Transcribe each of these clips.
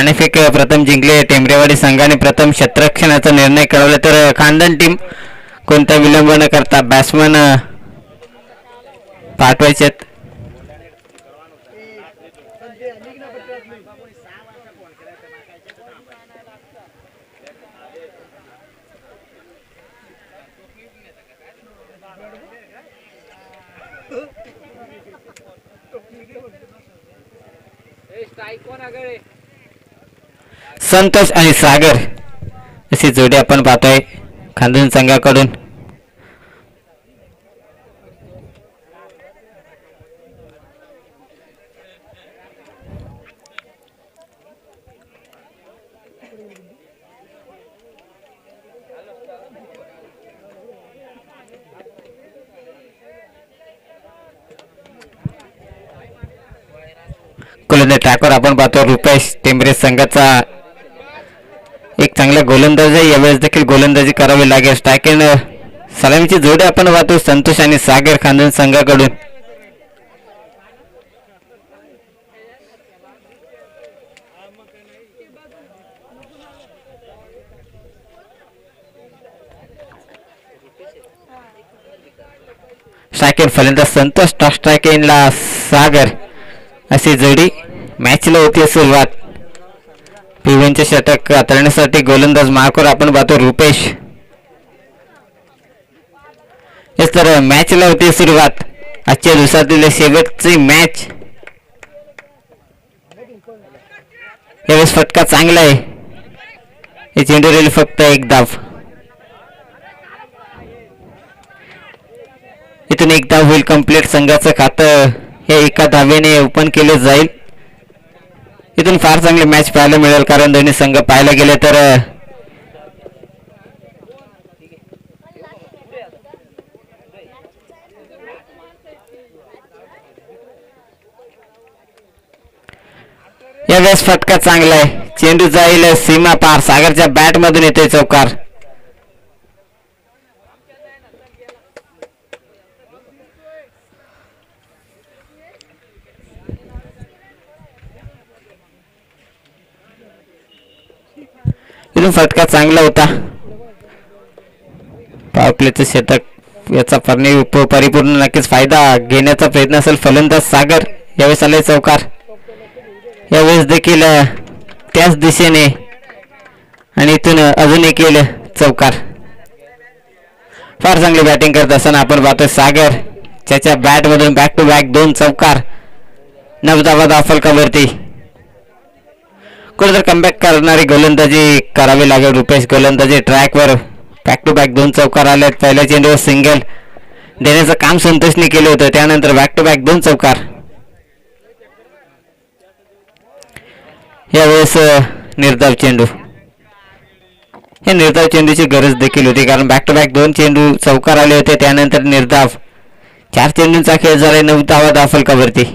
नाणेफेक प्रथम जिंकले टेंबरेवाडी संघाने प्रथम क्षेत्ररक्षणाचा निर्णय कळवला तर खानदान टीम कोणता विलंब न करता बॅट्समन पाठवायचे. संतोष आणि सागर अशी जोडी आपण पाहतोय खानदान संघाकडून. गोलंदाज ट्रॅकवर आपण पाहतो रुपेश टेंबरे संघाचा एक चांगला गोलंदाज आहे. यावेळेस देखील गोलंदाजी करावी लागेल. स्ट्राईक एंड सलामीची जोडी आपण पाहतो संतोष आणि सागर खानदान संघाकडून. स्ट्राईक एंड फलंदाज संतोष स्ट्राईक एंडला सागर अशी जोडी. मॅचला होती सुरुवात. पिवनचे षटक हाताळण्यासाठी गोलंदाज मार्कवर आपण पाहतो रुपेश. हेच तर मॅचला होती सुरुवात. आजच्या दिवसातील शेवटची मॅच. यावेळेस फटका चांगला आहे. हे चेंडू राहील फक्त एक धाव. इथून एक धाव होईल कंप्लीट. संघाचं खातं हे एका धावेने ओपन केले जाईल. इथून फार चांगली मॅच पाहायला मिळेल कारण दोन्ही संघ पाहायला गेले तर यावेळेस फटका चांगला आहे. चेंडू जाईल सीमा पार. सागरच्या बॅट मधून येते चौकार. फटका चांगला होता. पॉवर प्लेचं षटक याचा परिपूर्ण नक्कीच फायदा घेण्याचा प्रयत्न असेल फलंदाज सागर. यावेळेस आले चौकार. यावेळेस देखील त्याच दिशेने आणि इथून अजून एक येईल चौकार. फार चांगली बॅटिंग करत असताना आपण पाहतोय सागर ज्याच्या बॅट मधून बॅक टू बॅक 2 चौकार. 9 धावा दाफलकावरती. कुठेतरी कमबॅक करणारी गोलंदाजी करावी लागेल. रुपेश गोलंदाजी ट्रॅकवर बॅक टू बॅक 2 चौकार आले. पहिल्या चेंडूवर सिंगल देण्याचं काम संतोषने केलं होतं. त्यानंतर बॅक टू बॅक 2 चौकार. यावेळेस निर्धाव चेंडू. हे निर्धाव चेंडूची गरज देखील होती कारण बॅक टू बॅक 2 चेंडू चौकार आले होते. त्यानंतर निर्धाव. 4 चेंडूंचा खेळ झाला. 9 धावा दाफलकावरती.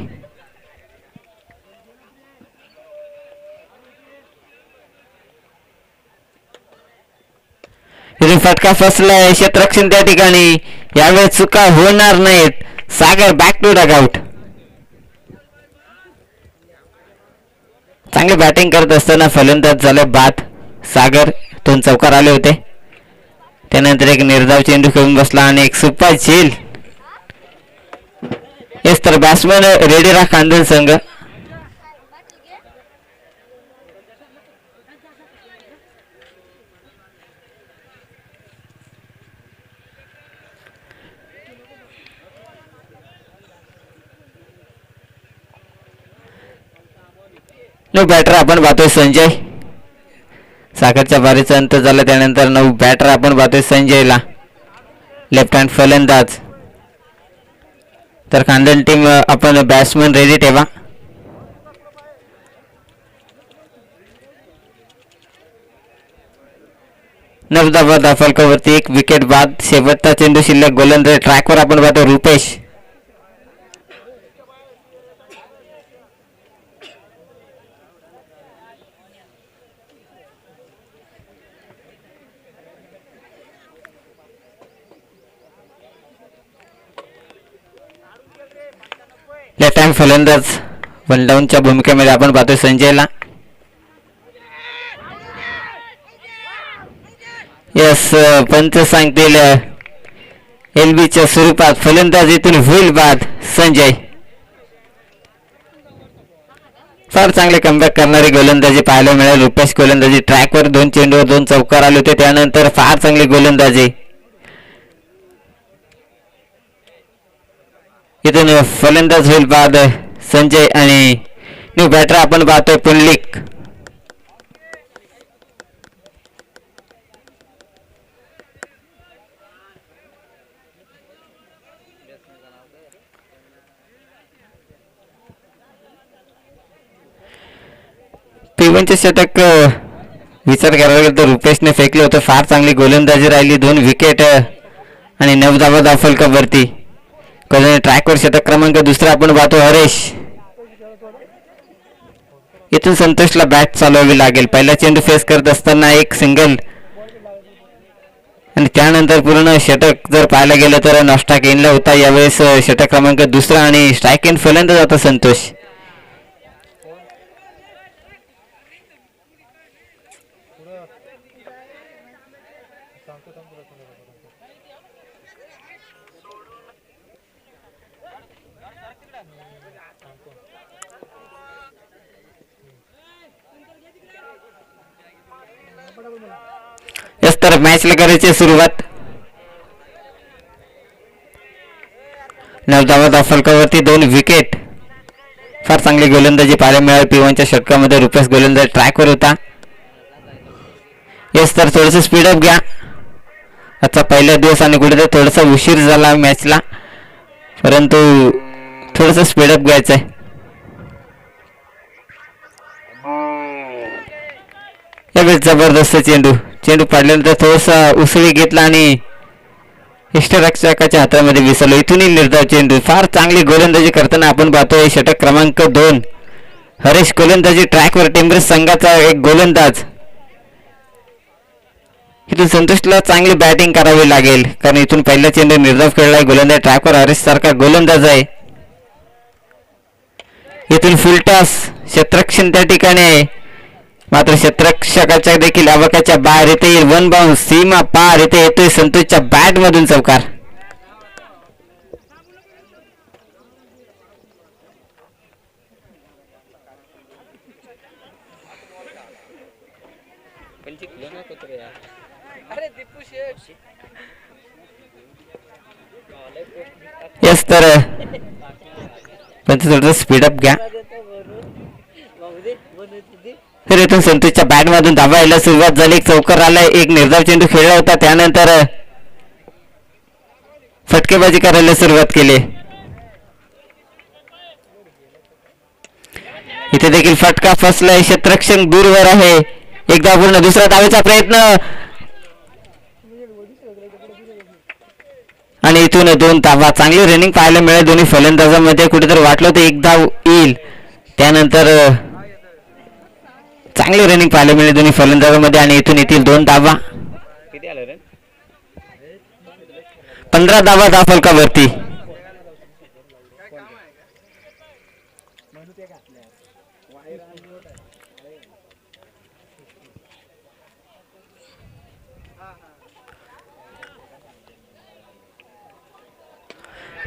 फटका फसलाय. क्षेत्ररक्षण त्या ठिकाणी. यावेळेस चुका होणार नाहीत. सागर बॅक टू डगआउट. चांगली बॅटिंग करत असताना फलंदाज झाले बाद. सागर 2 चौकार आले होते. त्यानंतर एक निर्धाव चेंडू खेळून बसला आणि एक सुपर झेल. येस तर बॅट्समन रेडी राहा खानदान संघ. बॅटर आपण पाहतोय संजय. सागरच्या बारीचा अंत झाला. त्यानंतर 9 बॅटर आपण पाहतोय संजयला. लेफ्ट हँड फलंदाज. तर खानदान टीम आपण बॅट्समन रेडी ठेवा. नवदाबाद दाफलकावरती 1 विकेट बाद. शेवटचा चेंडू शिल्लक. गोलंदाज ट्रॅकवर आपण पाहतो रुपेश. लेफ्ट हँड फलंदाज वन डाऊनच्या भूमिकेमध्ये आपण पाहतोय संजयला. यस, पंच सांगतील एलबीच्या स्वरूपात फलंदाजीतून होईल बाद. संजय फार चांगले कमबॅक करणारी गोलंदाजी पाहायला मिळेल. रुपेश गोलंदाजी ट्रॅकवर 2 चेंडूवर 2 चौकार आले होते. त्यानंतर फार चांगली गोलंदाजी. इथून फलंदाज होईल बाद संजय आणि न्यू बॅटर आपण पाहतोय पुंडलिक. P1चे षटक विचार करायला गेलं तर रुपेशने फेकले होते. फार चांगली गोलंदाजी राहिली. 2 विकेट आणि 9 धावा फलकावरती. ट्रॅकवर षटक क्रमांक दुसरा आपण पाहतो हरेश. इथून संतोषला बॅट चालवावी लागेल. पहिला चेंडू फेस करत असताना एक सिंगल आणि त्यानंतर पूर्ण षटक जर पाहायला गेलं तर नॉस्टा केनला होता. यावेळेस षटक क्रमांक दुसरा आणि स्ट्राईक इन फलंदाज आता संतोष. यस, तर मॅचला करायची सुरुवात. 9 धावा फलकावरती 2 विकेट. फार चांगली गोलंदाजी पाहायला मिळाली. P1च्या षटकामध्ये रुपेश गोलंदाज ट्रॅकवर होता. यस, तर थोडंसं स्पीडअप घ्या. आजचा पहिला दिवस आणि कुठेतरी थोडासा उशीर झाला मॅचला, परंतु थोडंसं स्पीडअप घ्यायचं आहे. यावेळेस जबरदस्त चेंडू पाडल्यानंतर थोडासा उसळी घेतला आणि इष्टरक्षकाच्या हातामध्ये विसरलो. इथूनही निर्धाव चेंडू. फार चांगली गोलंदाजी करताना आपण पाहतोय षटक क्रमांक 2 हरेश गोलंदाजी ट्रॅकवर. टिम्बर्स संघाचा एक गोलंदाज. इथून संतोषला चांगली बॅटिंग करावी लागेल, कारण इथून पहिला चेंडू निर्धाव खेळलाय. गोलंदाज ट्रॅकवर हरेश सारखा गोलंदाज आहे. इथून फुलटॉस. क्षेत्ररक्षण त्या ठिकाणी आहे, मात्र क्षेत्ररक्षकाच्या देखील अवकाच्या बाहेर येते येईल. 1 बाउन्स. सीमा पार येथे येतोय संतोषच्या बॅट मधून चौकार. यस, तर थोडं स्पीडअप घ्या. तर इथून संतोषच्या बॅट मधून धावा यायला सुरुवात झाली. चौकार आलाय. एक निर्धाव चेंडू खेळला होता. त्यानंतर फटकेबाजी करायला सुरुवात केली. इथे देखील फटका फसलाय. क्षेत्ररक्षण दूरवर आहे. एकदा पूर्ण दुसरा धावेचा प्रयत्न आणि इथून 2 धावा. चांगली रनिंग पाहायला मिळेल दोन्ही फलंदाजांमध्ये. कुठेतरी वाटलं होतं 1 धाव येईल, त्यानंतर चांगली रनिंग पाहायला मिळेल दोन्ही फलंदाजांमध्ये आणि इथून येतील 2 धावा. 15 धावा फलकावरती.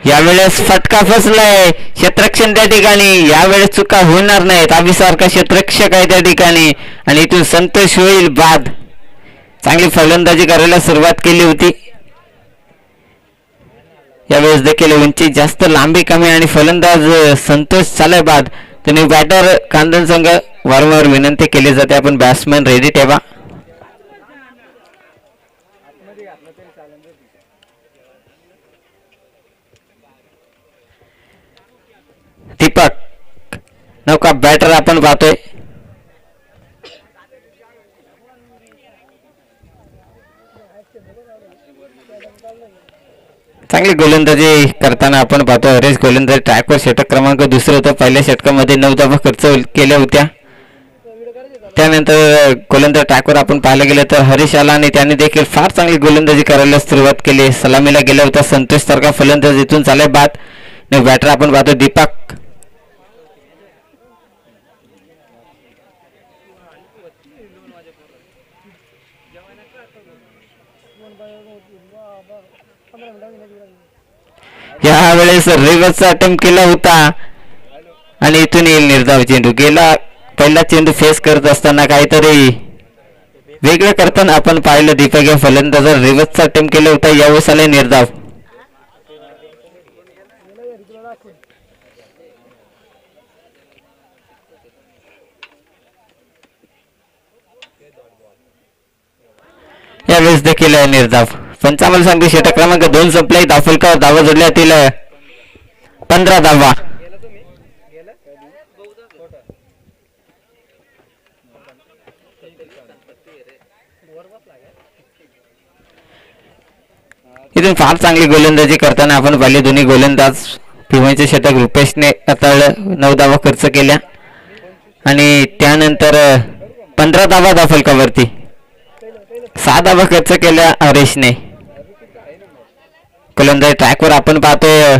यावेळेस फटका फसलाय. क्षेत्ररक्षण त्या ठिकाणी. यावेळेस चुका होणार नाहीत. आम्हीसारखा क्षेत्ररक्षक आहे त्या ठिकाणी आणि इथून संतोष होईल बाद. चांगली फलंदाजी करायला सुरुवात केली होती. यावेळेस देखील उंची जास्त, लांबी कमी आणि फलंदाज संतोष चालय बाद. तुम्ही बॅटर कांदन संघ वारंवार विनंती केली जाते, आपण बॅट्समॅन रेडी ठेवा. दीपक नौका बॅटर आपण पाहतोय. चांगली गोलंदाजी करताना आपण पाहतो. हरेश गोलंदाजी ट्रॅकवर षटक क्रमांक दुसरं होतं. पहिल्या षटकामध्ये 9 धावा खर्च केल्या होत्या. त्यानंतर गोलंदाज ट्रॅकवर आपण पाहायला गेलं तर हरीश आला आणि त्याने देखील फार चांगली गोलंदाजी करायला सुरुवात केली. सलामीला गेला होता संतोष सारखा फलंदाज. इथून चालाय बाद. बॅटर आपण पाहतो दीपक. यावेळेस रिव्हर्सचा अटेम्प्ट केला होता आणि इथून येईल निर्धाव चेंडू. गेला पहिला चेंडू फेस करत असताना काहीतरी वेगळं करताना आपण पाहिलं. दीपक या फलंदाजा रिव्हर्सचा अटेम्प्ट केला होता. यावेळेस आले निर्धाव. यावेळेस देखील निर्धाव. पंचावन्न सांगते षटक क्रमांक 2 संपलाय. धावफलकावर धावा जोडल्यातील 15 धावा. इथून फार चांगली गोलंदाजी करताना आपण पाहिले. दोन्ही गोलंदाज पिवळ्यांचे षटक रुपेशने हाताळलं. 9 धावा खर्च केल्या आणि त्यानंतर 15 धावा धावफलकावरती. 6 धावा खर्च केल्या हरेशने. गोलंदाजी ट्रॅकवर आपण पाहतोय.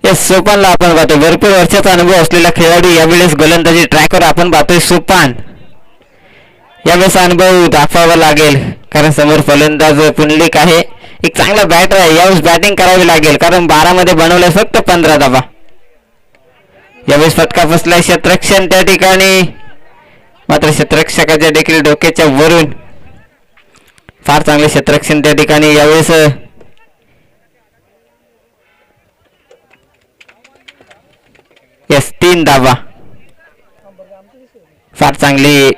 सोपानला आपण पाहतोय. भरपूर वर्षाचा अनुभव असलेला खेळाडू. यावेळेस गोलंदाजी ट्रॅकवर आपण पाहतोय सोपान. यावेळेस अनुभव दाखवावा लागेल कारण समोर फलंदाज पुंडलिक आहे. एक चांगला बॅटर आहे. यावेळेस बॅटिंग करावी लागेल कारण 12 मध्ये बनवलंय फक्त 15 धावा. यावेळेस फटका फसलाय. क्षेत्ररक्षण त्या ठिकाणी मात्र क्षेत्ररक्षकाच्या देखील डोक्याच्या वरून फार चांगले क्षेत्ररक्षण त्या ठिकाणी. यावेळेस यस 3 धावा. फार चांगली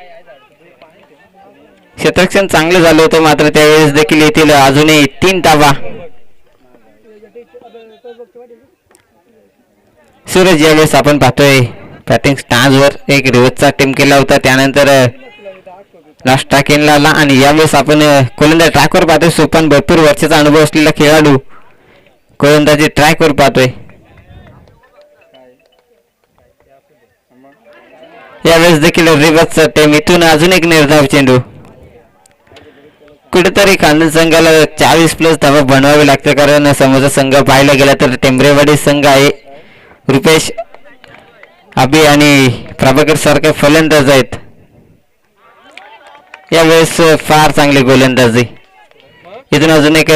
क्षेत्ररक्षण चांगलं झालं होतं मात्र त्यावेळेस देखील येथील अजूनही 3 धावा. सूरज यावेळेस आपण पाहतोय बॅटिंग स्टान्सवर एक रिव्हर्सचा अटेम्प्ट केला होता. त्यानंतर नाश्ता केला आला आणि यावेळेस आपण गोलंदाजी ट्रॅकवर पाहतोय. सोपान भरपूर वर्षाचा अनुभव असलेला खेळाडू गोलंदाजी ट्रॅकवर पाहतोय. यावेळेस देखील रिव्हर्सचा अटेम्प्ट. इथून अजून एक निर्धाव चेंडू. कुठेतरी खानदेश संघाला 40+ धावा बनवावे लागते कारण समोरचा संघ पाहायला गेला तर टेंबरेवाडी संघ आहे. रुपेश अभि आणि प्रभाकर सारखे फलंदाज आहेत. यावेळेस फार चांगली गोलंदाजी. इथून अजून एक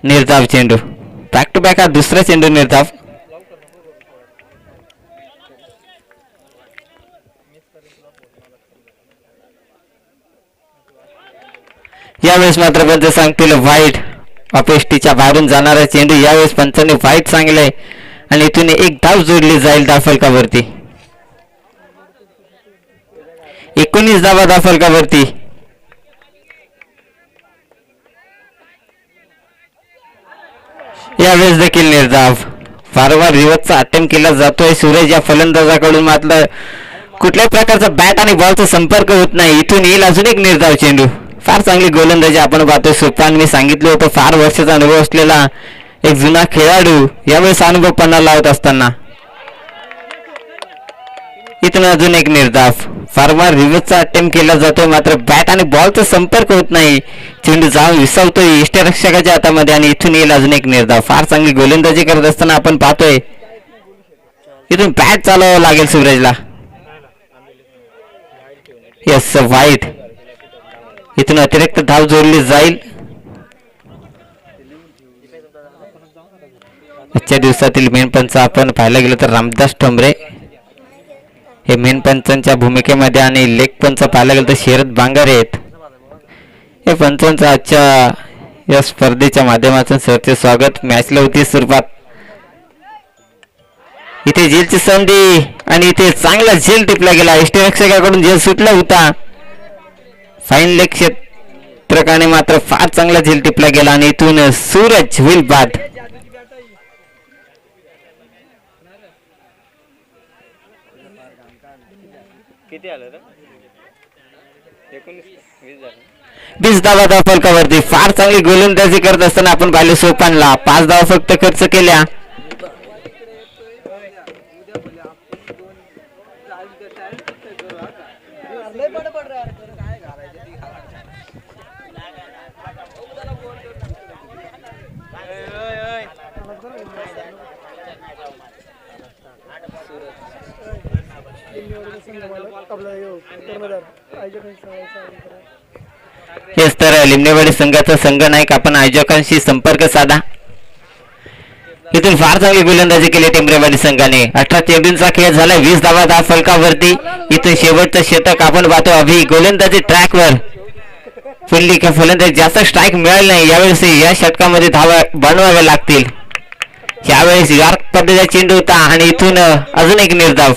निर्धाव चेंडू. बॅक टू बॅक हा दुसरा चेंडू निर्धाव. यावेळेस मात्र पंच सांगतील वाईट. अपेष्टीच्या बाहेरून जाणारा चेंडू. यावेळेस पंचांनी वाईट सांगले आणि इथून एक धाव जोडली जाईल धावफलकावरती. 19 धावा धावफलकावरती. यावेळेस देखील निर्धाव. वारंवार रिव्हर्सचा अटेम्प्ट केला जातोय. सूरज या फलंदाजाकडून मात्र कुठल्याही प्रकारचा बॅट आणि बॉलचा संपर्क होत नाही. इथून येईल अजून एक निर्धाव चेंडू. फार चांगली गोलंदाजी आपण पाहतोय. सोपान मी सांगितलं होतं फार वर्षाचा अनुभव असलेला एक जुना खेळाडू. यावेळेस अनुभव पन्ना लावत असताना इथून अजून एक निर्धाव. फारवार रिव्हर्सचा अटेम्प्ट केला जातोय मात्र बॅट आणि बॉलचा संपर्क होत नाही. चेंडू जाऊन विसावतोय यष्टीरक्षकाच्या हातामध्ये आणि इथून येईल अजून एक निर्धाव. फार चांगली गोलंदाजी करत असताना आपण पाहतोय. इथून बॅट चालवावं लागेल सूरजला. यस वाईट. इथून अतिरिक्त धाव जोडली जाईल. आजच्या दिवसातील मेन पंच आपण पाहायला गेलं तर रामदास ठोंबरे हे मेन पंचांच्या भूमिकेमध्ये आणि लेग पंच पाहायला गेलं तर शरद बांगारे आहेत. हे पंचांचं आजच्या या स्पर्धेच्या माध्यमातून सरचे स्वागत. मॅचला होती सुरुवात. इथे झेलची संधी आणि इथे चांगला झेल टिपला गेला. यष्टीरक्षकाकडून झेल सुटला होता. फाईन लेग क्षेत्रकाने मात्र फार चांगला झेल टिपला गेला आणि इथून सूरज होईल बाद. किती आलं रे? 19 20 झालं. 20 धावा धावफलकावरती. फार चांगली गोलंदाजी करत असताना आपण पाहिले सोपानला 5 धावा फक्त खर्च केल्या. हेच तर लिमणेवाडी संघाचा संघ नायक. आपण आयोजकांशी संपर्क साधा. इथून फार चांगली गोलंदाजी केली टेंबरेवाडी संघाने. 18 चेंडूंचा खेळ झाला. 20 धावा धाव फलकावरती. इथून शेवटचं शतक आपण पाहतो. अभि गोलंदाजी ट्रॅकवर फुलली का फलंदाजी जास्त स्ट्राईक मिळाली नाही. यावेळेस या षटकामध्ये धावा बनवाव्या लागतील. यावेळेस यॉर्क पद्धतीचा चेंडू होता आणि इथून अजून एक निर्धाव.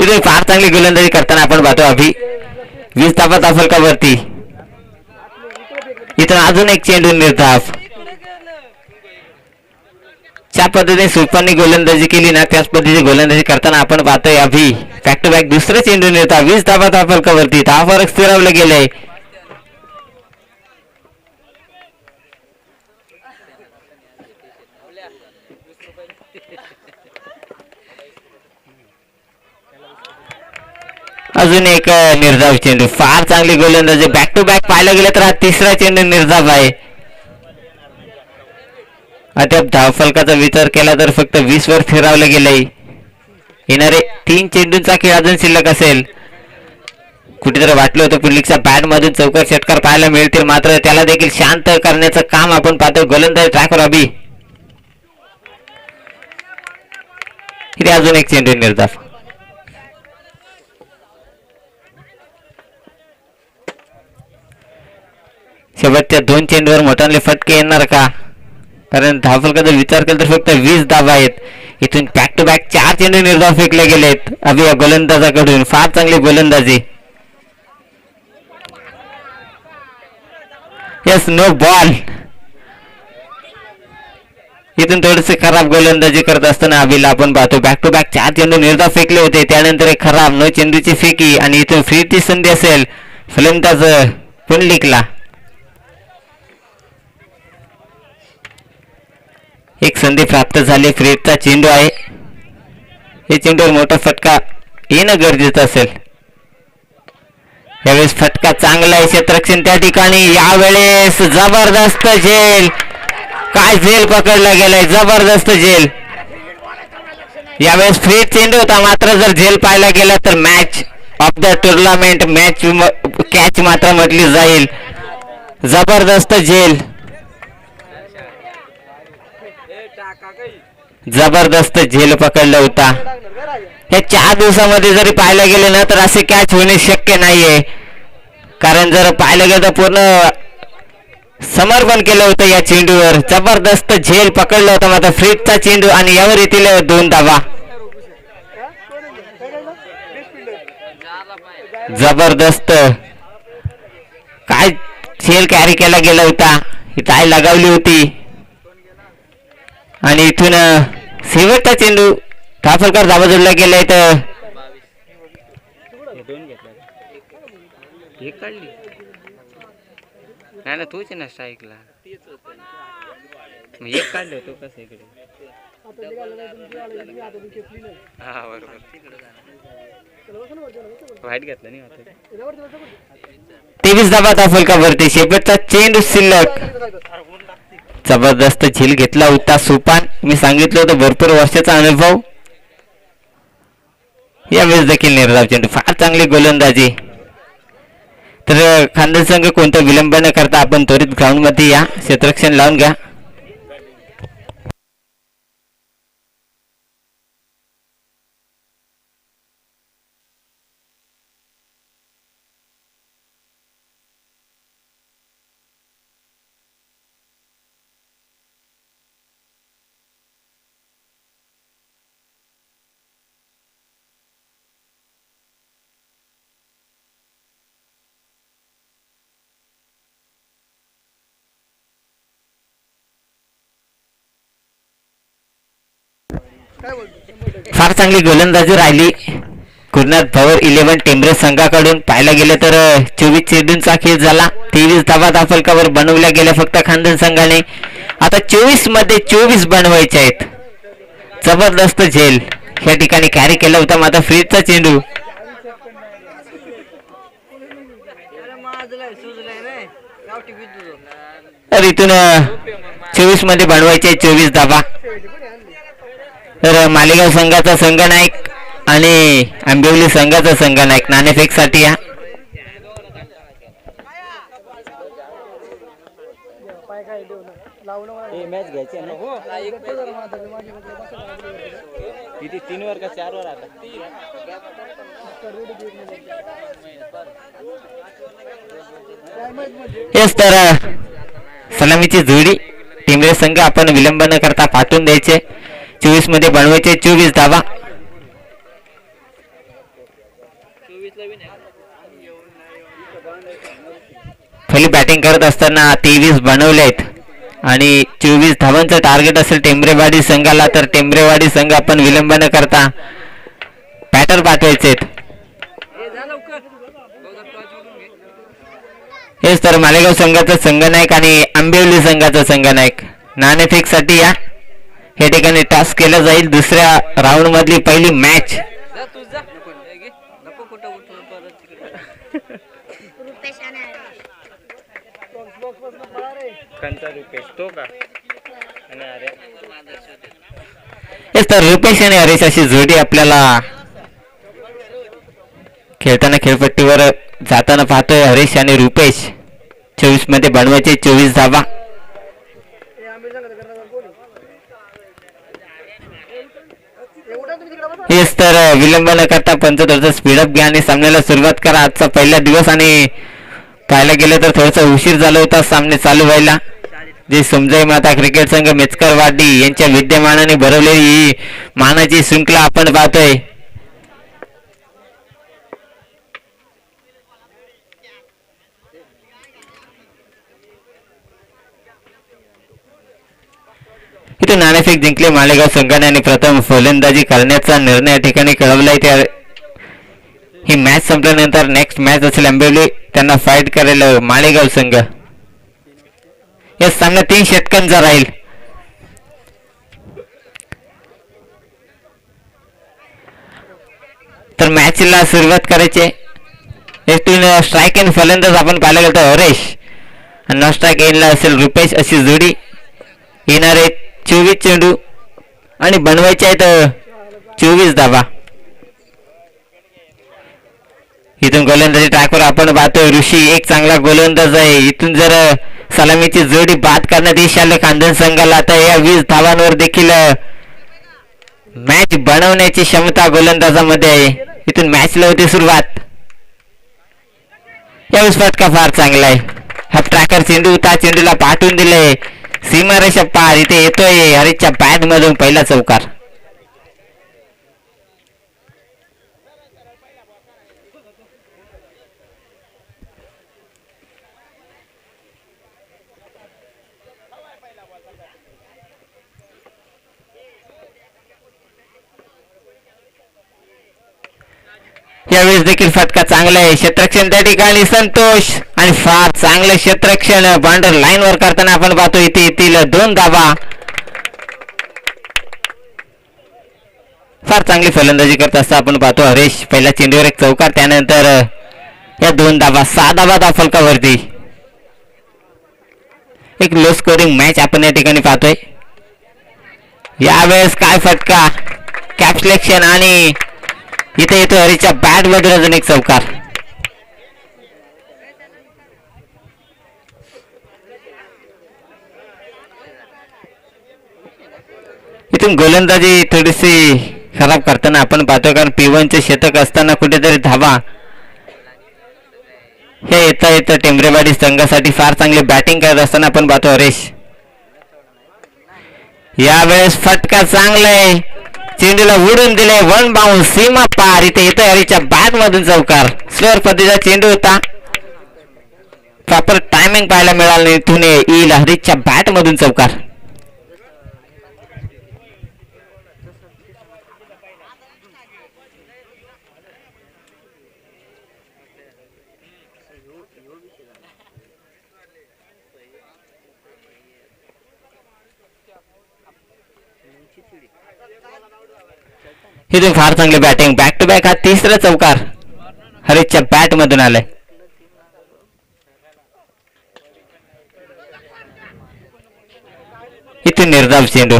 इथे फार चांगली गोलंदाजी करताना आपण पाहतो अभि. 20 धावा धाव फलकावरती. इथून अजून एक चेंडू निर्धाव. ज्या पद्धतीने सुपांनी गोलंदाजी केली ना त्याच पद्धतीने गोलंदाजी करताना आपण पाहतोय अभि बॅक टू बॅक दुसरं चेंडू निर्धाव. 20 धावा धाव फलकावरती. धाव फरक स्थिरावलं गेलंय. अजून एक निर्धाव चेंडू. फार चांगली गोलंदाजी. बॅक टू बॅक पाहायला गेलं तर हा तिसरा चेंडू निर्धाव आहे. आता धावफलकाचा विचार केला तर फक्त 20 वर फिरवलं गेलंय. येणारे 3 चेंडूंचा खेळ अजून शिल्लक असेल. कुठेतरी वाटलं होतं पुंडलिकच्या बॅट मधून चौकार षटकार पाहायला मिळतील मात्र त्याला देखील शांत करण्याचं काम आपण पाहतो. गोलंदाज ट्रॅकवर अभि. इथे अजून एक चेंडू निर्धाव. शेवटच्या 2 चेंडूवर मोठाले फटके येणार का? कारण धावफलकाचा विचार केला तर फक्त 20 धावा आहेत. इथून बॅक टू बॅक 4 चेंडू निर्धाव फेकले गेलेत अभि या गोलंदाजाकडून. फार चांगली गोलंदाजी. Yes no ball. इथून थोडेसे खराब गोलंदाजी करत असताना अभिला आपण पाहतो. बॅक टू बॅक 4 चेंडू निर्धाव फेकले होते. त्यानंतर एक खराब 9 चेंडूची फेकी आणि इथून फ्रीची संधी असेल फलंदाज पुंडलिकला. एक संधी प्राप्त झाली. फ्रीचा चेंडू आहे. हे चेंडूवर मोठा फटका येणं गरजेचं असेल. यावेळेस फटका चांगला आहे. क्षेत्ररक्षण त्या ठिकाणी. यावेळेस जबरदस्त झेल. काय झेल पकडला गेलाय. जबरदस्त झेल. यावेळेस फ्री चेंडू होता मात्र जर झेल पाहायला गेला तर match of the tournament match catch मात्र म्हटली जाईल. जबरदस्त झेल. जबरदस्त झेल पकडला होता. हे 4 दिवसामध्ये जरी पाहायला गेले ना तर असे कॅच होणे शक्य नाहीये. कारण जर पाहायला गेलं तर पूर्ण समर्पण केलं होतं या चेंडूवर. जबरदस्त झेल पकडला होता मात्र फ्रीजचा चेंडू आणि यावर येतील 2 धावा. जबरदस्त काय झेल कॅरी केला गेला होता. ही टाय लगावली होती आणि इथून शेवटचा चेंडू धावफलकावर धावा जोडला गेलाय तर नाही ना तूच ना स्ट्राईकला एक काढलं तो कसं इकडे. हा बरोबर वाईट घेतला नाही आता. 23 धावा धावफलकावरती. शेवटचा चेंडू शिल्लक. जबरदस्त झेल घेतला होता सुपान. मी सांगितलं होतं भरपूर वर्षाचा अनुभव. यावेळेस देखील निर्धाव चेंडू. फार चांगली गोलंदाजी. तर खानदेश संघ कोणता विलंब न करता आपण त्वरित ग्राउंड मध्ये या. क्षेत्ररक्षण लावून घ्या. फार चांगली गोलंदाजी राहिली गुरुनाथ भवर 11 टेंबरे संघाकडून. पाहायला गेलं तर 24 चेंडूंचा खेळ झाला. 23 धावा धावफलकावर बनवल्या गेल्या फक्त खानदेश संघाने. आता 24 मध्ये 24 बनवायचे आहेत. जबरदस्त झेल या ठिकाणी कॅरी केला होता मात्र फ्रीजचा चेंडू. तर इथून 24 मध्ये बनवायचे 24 धाबा. तर मालेगाव संघाचा संघनायक आणि आंबिवली संघाचा संघनायक नाणेफेक साठी या. मॅच घ्यायची ना किती 3 वर का 4 वर आता हेच तर सलामीची जोडी. टिमरे संघ आपण विलंब न करता पाठवून द्यायचे. 24 मध्ये बनवायचे 24 धावा. पहिली बॅटिंग करत असताना 23 बनवले आहेत आणि 24 धावांचं टार्गेट असेल टेंबरेवाडी संघाला. तर टेंबरेवाडी संघ आपण विलंब न करता बॅटर पाठवायचे. हेच तर मालेगाव संघाचा संघनायक आणि आंबिवली संघाचा संघनायक. नाणेफेक साठी या हे ठिकाणी टास्क केलं जाईल. दुसऱ्या राऊंड मधली पहिली मॅच. हेच तर रुपेश आणि हरीश अशी जोडी आपल्याला खेळताना खेळपट्टीवर जाताना पाहतोय. हरीश आणि रुपेश 24 मध्ये बनवायचे 24 धावा. हेच तर विलंब न करता 75 स्पीडअप घ्या आणि सामन्याला सुरुवात करा. आजचा पहिला दिवस आणि पाहायला गेलं तर थोडासा उशीर झाला होता सामने चालू व्हायला. जे समजाई माता क्रिकेट संघ मेचकरवाडी यांच्या विद्यमानाने भरवलेली ही मानाची शृंखला आपण पाहतोय. इथे नाणेफेक जिंकले मालेगाव संघाने आणि प्रथम फलंदाजी करण्याचा निर्णय या ठिकाणी कळवलाय. त्या ही मॅच संपल्यानंतर नेक्स्ट मॅच असेल आंबिवली त्यांना फाईट करेल मालेगाव संघ. या सामना 3 षटकांचा राहील. तर मॅचला सुरुवात करायची. स्ट्राईक एंड फलंदाज आपण पाहायला गेलो तर हरेश आणि नॉन स्ट्राईक एंडला असेल रुपेश अशी जोडी. येणारे 24 चेंडू आणि बनवायचे आहेत 24 धावा. इथून गोलंदाजी ट्रॅकवर आपण पाहतोय ऋषी एक चांगला गोलंदाज आहे. इथून जर सलामीची जोडी बाद करण्यात यश आलं खानदेश संघाला तर या 20 धावांवर देखील मॅच बनवण्याची क्षमता गोलंदाजामध्ये आहे. इथून मॅचला होती सुरुवात. यावेळेस फटका फार चांगला आहे. हा ट्रॅकर चेंडू त्या चेंडूला पाठवून दिले सीमारेषा पार. इथे येतोय हरीशच्या बॅट मधून पहिला चौकार. यावेळेस देखील फटका चांगला आहे. क्षेत्ररक्षण त्या ठिकाणी संतोष आणि फार चांगलं क्षेत्ररक्षण बाउंडर लाईन वर करताना आपण पाहतो. इथे येथील 2 धावा. फार चांगली फलंदाजी करत असता आपण पाहतो हरीश. पहिल्या चेंडूवर एक चौकार त्यानंतर या 2 धावा. 6 धावा त्या फलकावरती. एक लो स्कोरिंग मॅच आपण या ठिकाणी पाहतोय. यावेळेस काय फटका कॅप सिलेक्शन आणि इथे येतो हरीच्या बॅट मधून अजून एक चौकार. इथून गोलंदाजी थोडीशी खराब करताना आपण पाहतो कारण P1चे शतक असताना कुठेतरी धावा. हे येता येतं टेंबरेवाडी संघासाठी फार चांगली बॅटिंग करत असताना आपण पाहतो हरीश. यावेळेस फटका चांगला आहे. चेंडूला उडून दिले 1 बाउन्स सीमा पार. इथे येतो हरीच्या बॅट मधून चौकार. स्लोअर पद्धतीचा चेंडू होता. प्रॉपर टायमिंग पाहायला मिळालं नाही. इथून येईल हरीच्या बॅट मधून चौकार. इथून फार चांगली बॅटिंग. बॅक टू बॅक हा 3रा चौकार हरीशच्या बॅट मधून आलाय. इथून निर्धाव चेंडू.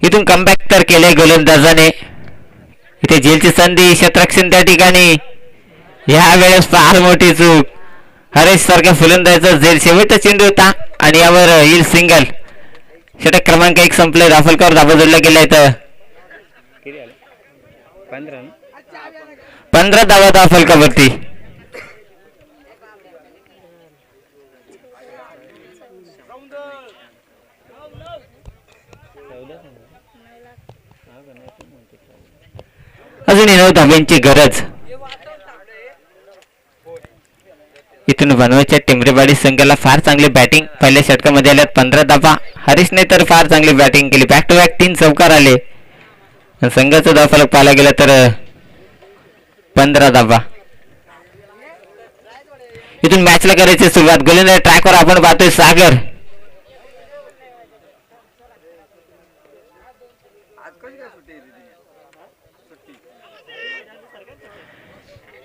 इथून कमबॅक तर केले गोलंदाजाने. इथे झेलची संधी, क्षेत्ररक्षण त्या ठिकाणी. ह्या वेळेस फार मोठी चूक. हरेश सारख्या फलंदाजाचा झेल शेवटचा चेंडू होता आणि यावर येईल सिंगल. षटक क्रमांक 1 संपले. राफलकर धाबा जोडला गेलाय तर 15 धावा दाफलकावरती. अजूनही 9 धाब्यांची गरज. इथून बनवायच्या टिमरेवाडी संघाला फार चांगली बॅटिंग. पहिल्या षटकामध्ये आल्यात 15 धाबा. हरीशने तर फार चांगली बॅटिंग केली. बॅक टू बॅक 3 चौकार आले. संघाचा धावफलक पाहायला गेला तर 15 धाबा. इथून मॅचला करायची सुरुवात. गोलंदाज ट्रॅकवर आपण पाहतोय सागर.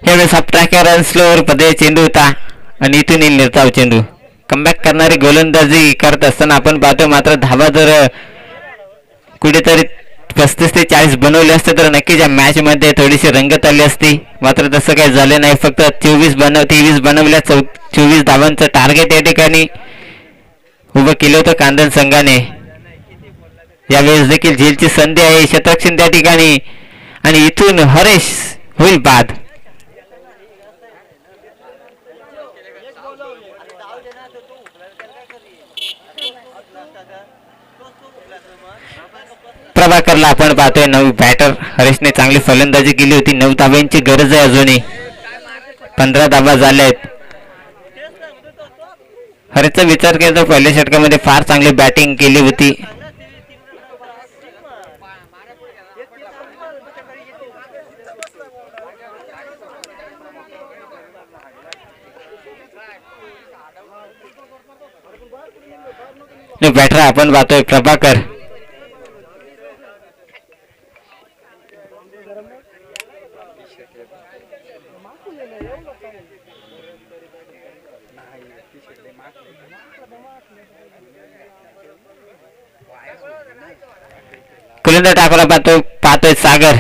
यावेळेस हा ट्रॅकर रन स्लोअर पदे चेंडू होता आणि इथून येईल निर्धाव चेंडू. कमबॅक करणारी गोलंदाजी करत असताना आपण पाहतो मात्र धावा जर कुठेतरी 35 ते 40 बनवले असते तर नक्कीच या मॅच मध्ये थोडीशी रंगत आली असती. मात्र तसं काही झालं नाही. फक्त 23 बनवल्या. 24 धावांचं टार्गेट या ठिकाणी उभं केलं होतं कांदन संघाने. यावेळेस देखील झेलची संधी आहे. क्षेत्ररक्षण त्या ठिकाणी आणि इथून हरेश होईल बाद. प्रभाकरला आपण पाहतोय नवी बॅटर. हरेशने चांगली फलंदाजी केली होती. 9 धाब्यांची गरज आहे अजूनही. 15 धाबा झाल्या आहेत. हरेशचा विचार केला तर पहिल्या षटकामध्ये फार चांगली बॅटिंग केली होती. बॅटर आपण पाहतोय प्रभाकर. कुलिंदर टाकला पाहतोय सागर.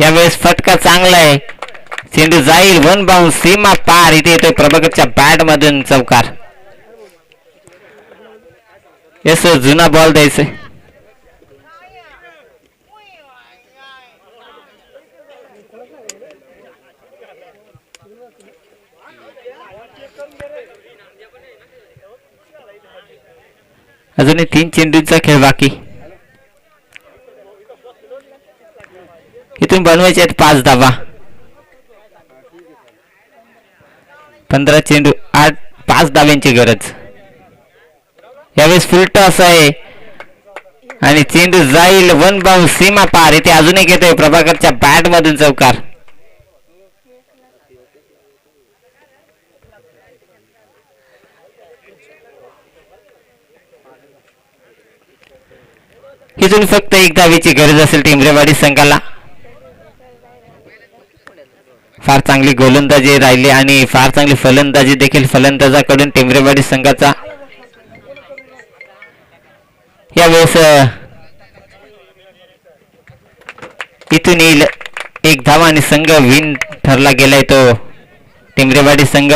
यावेळेस फटका चांगला आहे. चेंडू जाईल. 1 बाउन्स सीमा पार. इथे येतोय प्रभाकरच्या बॅट मधून चौकार. येस जुना बॉल द्यायचा. अजूनही 3 चेंडूंचा खेळ बाकी. इथून बनवायचे आहेत 5 धावा. 15 चेंडू 5 धाव्यांची गरज. यावेळेस फुल टॉस आहे आणि चेंडू जाईल. 1 बाउन्स सीमा पार. इथे अजून एक येतोय प्रभाकरच्या बॅट मधून चौकार. इथून फक्त 1 धावेची गरज असेल टिमरेवाडी संघाला. फार चांगली गोलंदाजी राहिली आणि फार चांगली फलंदाजी देखील फलंदाजाकडून टिमरेवाडी संघाचा. यावेळेस इथून येईल 1 धावा आणि संघ विन ठरला गेलाय तो टिमरेवाडी संघ.